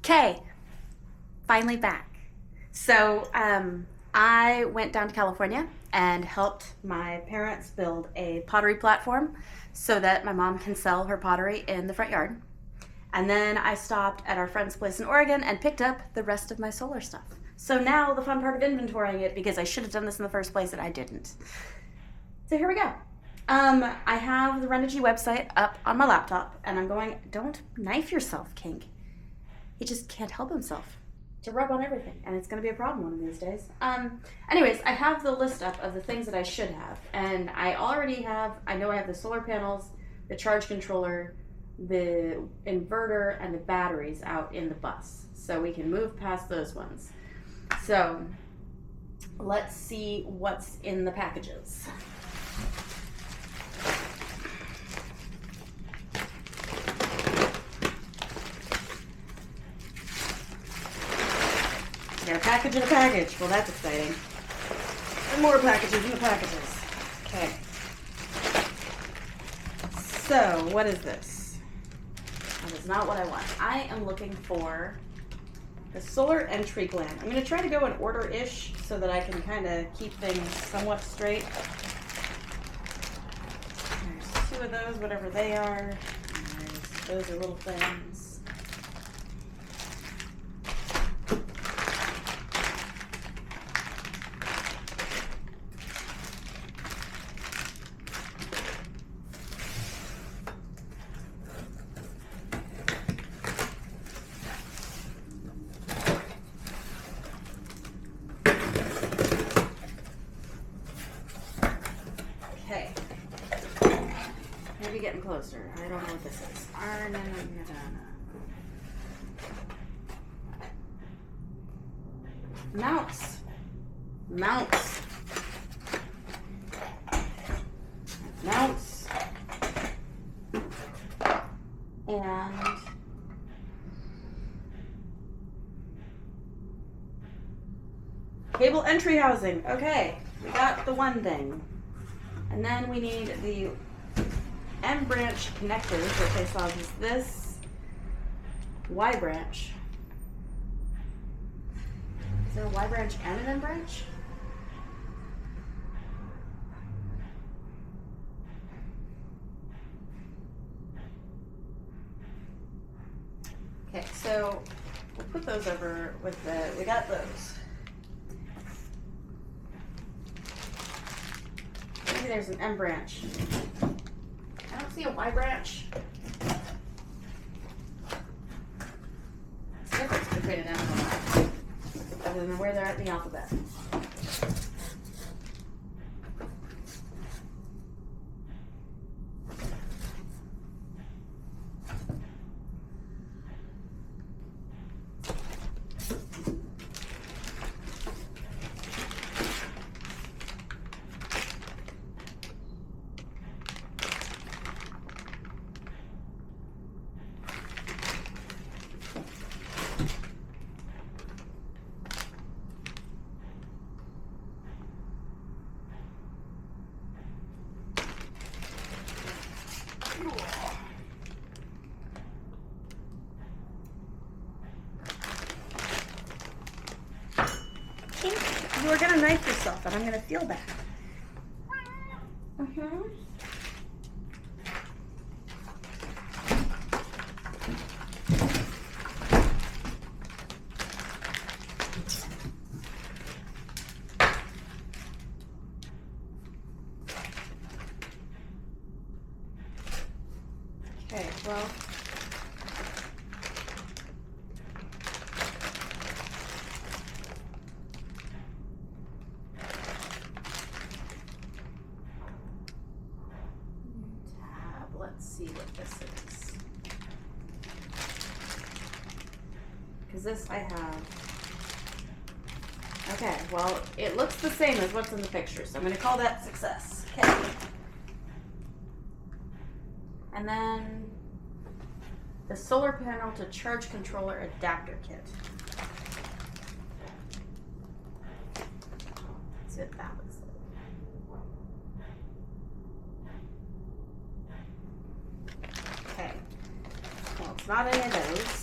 Okay, finally back. So I went down to California and helped my parents build a pottery platform so that my mom can sell her pottery in the front yard. And then I stopped at our friend's place in Oregon and picked up the rest of my solar stuff. So now the fun part of inventorying it, because I should have done this in the first place and I didn't. So here we go. I have the Renogy website up on my laptop, and I'm going, don't knife yourself, Kink. He just can't help himself to rub on everything, and it's going to be a problem one of these days. Anyways, I have the list up of the things that I should have, and I know I have the solar panels, the charge controller, the inverter, and the batteries out in the bus, so we can move past those ones. So let's see what's in the packages. Got a package in a package. Well, that's exciting. And more packages in the packages. Okay. So, what is this? That is not what I want. I am looking for the solar entry gland. I'm going to try to go in order-ish so that I can kind of keep things somewhat straight. There's two of those, whatever they are. Those are little things. Okay. Maybe getting closer. I don't know what this is. Mounts. Mounts. Mounts. And cable entry housing. Okay, we got the one thing. And then we need the M branch connectors, which I saw is this Y branch. Is there a Y branch and an M branch? Okay, so we'll put those over with we got those. Maybe there's an M branch. I don't see a Y branch. What's the difference between an M and a Y? Other than where they're at in the alphabet. You are gonna knife yourself, and I'm gonna feel bad. Okay, well. Let's see what this is. Because this I have. Okay, well, it looks the same as what's in the picture, so I'm going to call that success. Okay. And then the solar panel to charge controller adapter kit. Let's see what that looks like. Okay. Well, it's not any of those.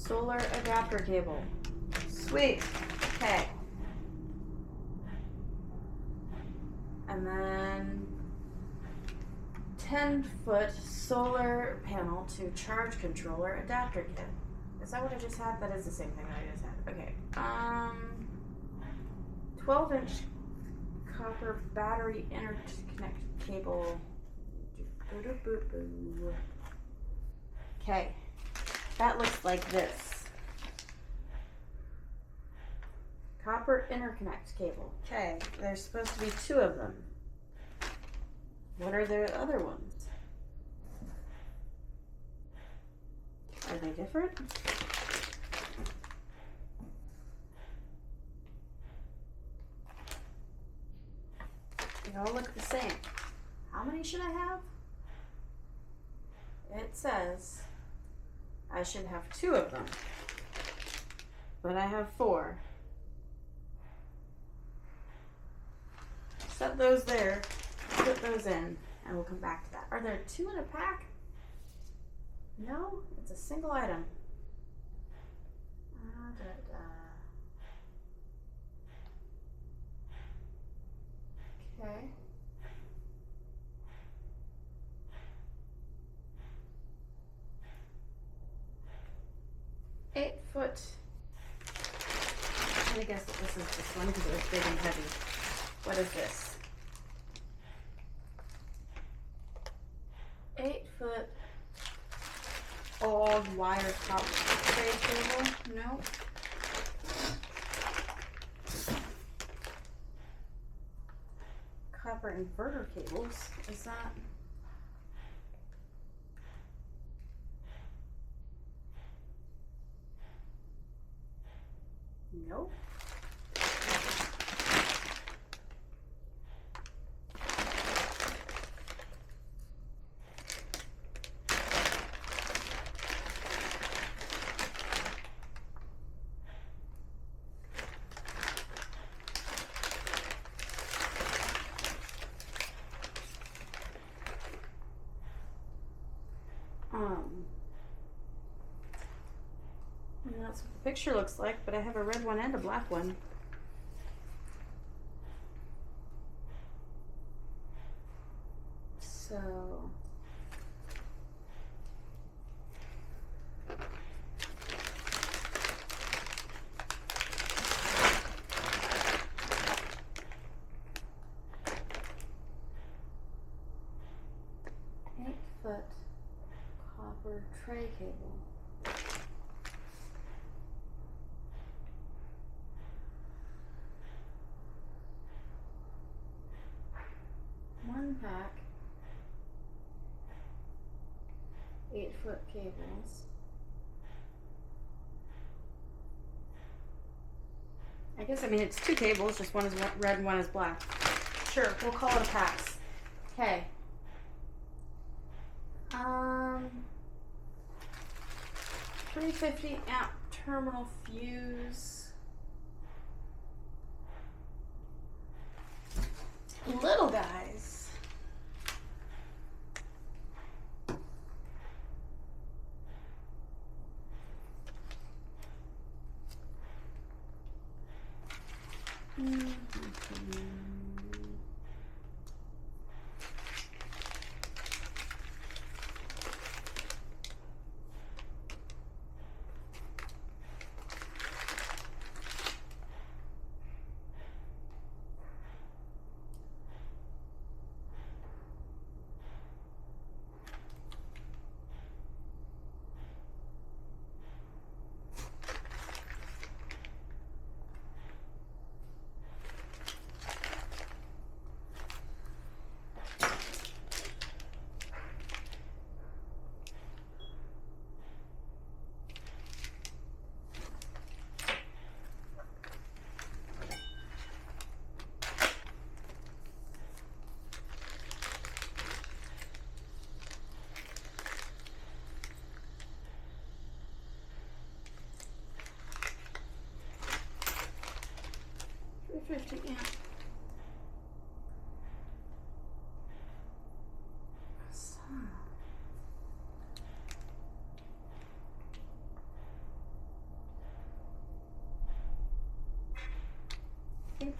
Solar adapter cable. Sweet. Okay. And then 10-foot solar panel to charge controller adapter kit. Is that what I just had? That is the same thing that I just had. Okay. 12-inch copper battery interconnect cable. Okay. That looks like this. Copper interconnect cable. Okay. There's supposed to be 2 of them. What are the other ones? Are they different? They all look the same. How many should I have? It says I should have 2 of them, but I have 4. Set those there, put those in, and we'll come back to that. Are there 2 in a pack? No, it's a single item. Okay. Eight-foot. I'm gonna guess that this is this one because it was big and heavy. What is this? 8-foot old wire top tray cable. No. Copper inverter cables. Is that? Nope. That's what the picture looks like, but I have a red one and a black one. So copper tray cable. One pack, 8-foot cables. I guess, I mean, it's 2 cables, just one is red and one is black. Sure, we'll call it a pass. Okay. 350 amp terminal fuse. Little guys. Yeah.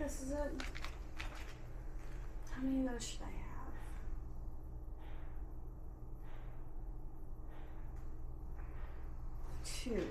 this is it. How many of those should I have? 2.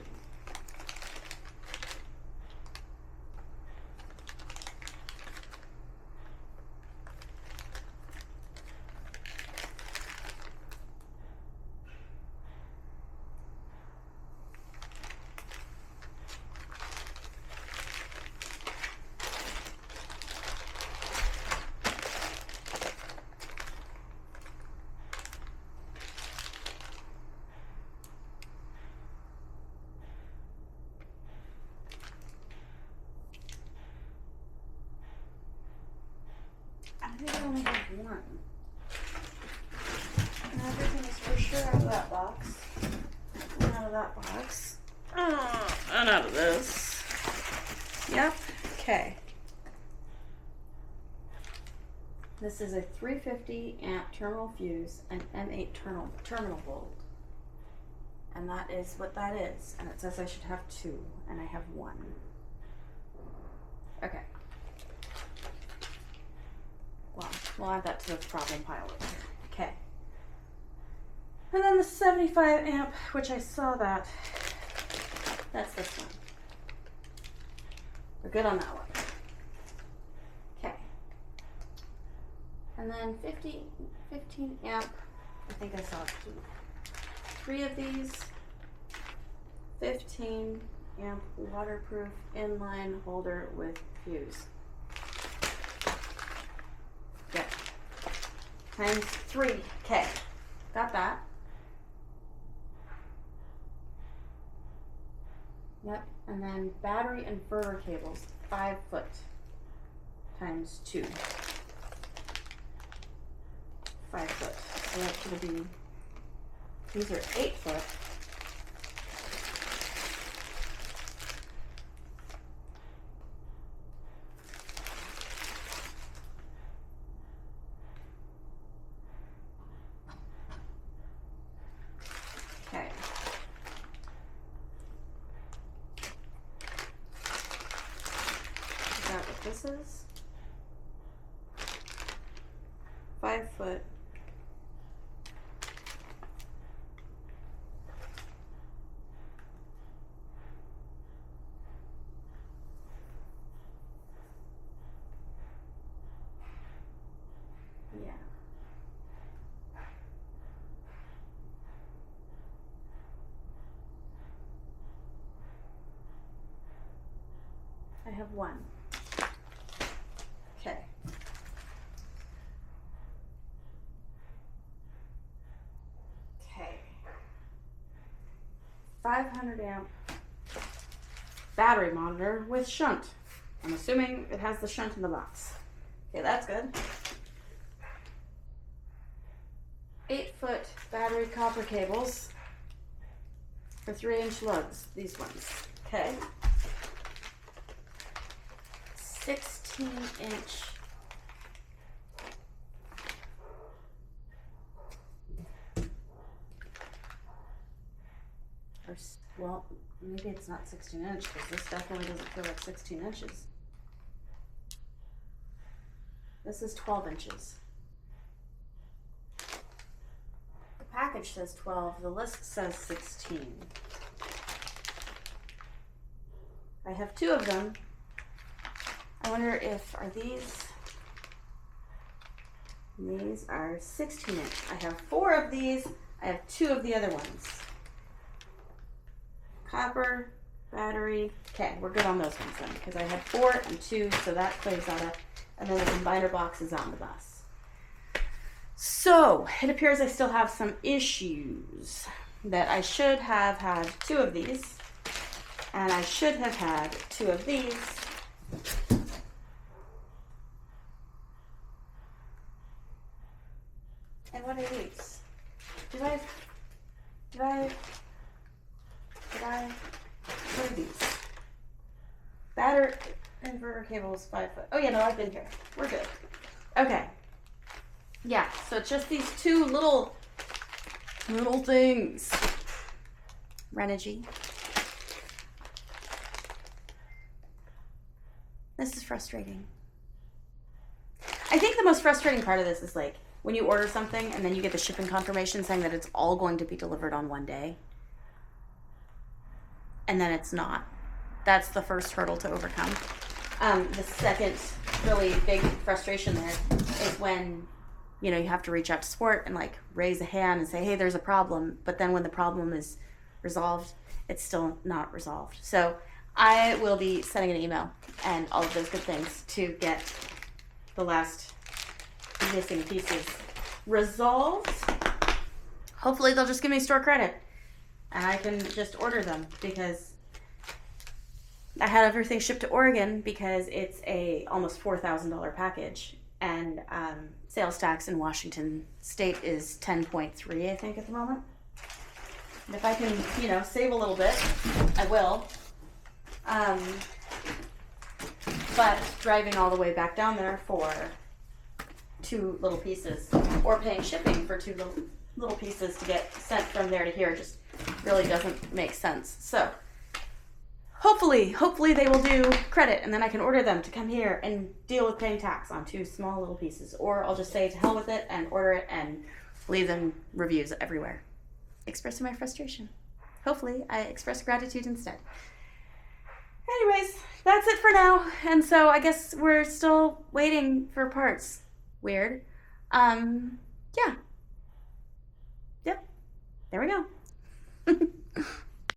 I think I only have 1. And everything is for sure out of that box. And out of that box. And out of this. Yep. Okay. This is a 350 amp terminal fuse and M8 terminal volt. And that is what that is. And it says I should have 2, and I have 1. Okay. Well, we'll add that to the problem pile over here. Okay. And then the 75 amp, which I saw that. That's this one. We're good on that one. Okay. And then 15 amp, I think I saw 3 of these. 15 amp waterproof inline holder with fuse. Yep. Times 3. Okay. Got that. Yep. And then battery inverter cables, 5 foot times 2. 5 foot. So that's going to be, these are 8 foot. Okay. Is that what this is? 5 foot. Yeah. I have 1. Okay. Okay. 500 amp battery monitor with shunt. I'm assuming it has the shunt in the box. Okay, that's good. 8 foot battery copper cables for 3-inch lugs, these ones. Okay. 16-inch well, maybe it's not 16 inch because this definitely doesn't feel like 16 inches. This is 12 inches. The package says 12, the list says 16. I have 2 of them. I wonder if, are these are 16 inch. I have 4 of these, I have 2 of the other ones. Copper, battery, okay, we're good on those ones then, because I had 4 and 2, so that clears that up. And then the combiner box is on the bus. So, it appears I still have some issues. That I should have had 2 of these, and I should have had 2 of these. And what are these? Did I, what are these? Battery inverter cables, 5 foot. Oh yeah, no, I've been here. We're good. Okay. Yeah, so it's just these 2 little things. Renogy. This is frustrating. I think the most frustrating part of this is like when you order something and then you get the shipping confirmation saying that it's all going to be delivered on one day, and then it's not. That's the first hurdle to overcome. The second really big frustration there is when, you know, you have to reach out to support and like raise a hand and say, hey, there's a problem. But then when the problem is resolved, it's still not resolved. So I will be sending an email and all of those good things to get the last missing pieces resolved. Hopefully they'll just give me store credit and I can just order them, because I had everything shipped to Oregon because it's a almost $4,000 package, and sales tax in Washington State is 10.3, I think, at the moment. And if I can, you know, save a little bit, I will. But driving all the way back down there for 2 little pieces, or paying shipping for 2 little pieces to get sent from there to here, just really doesn't make sense. So hopefully they will do credit, and then I can order them to come here and deal with paying tax on 2 small little pieces. Or I'll just say to hell with it and order it and leave them reviews everywhere, expressing my frustration. Hopefully I express gratitude instead. Anyways, that's it for now. And so I guess we're still waiting for parts. Weird. Yeah. Yep. There we go.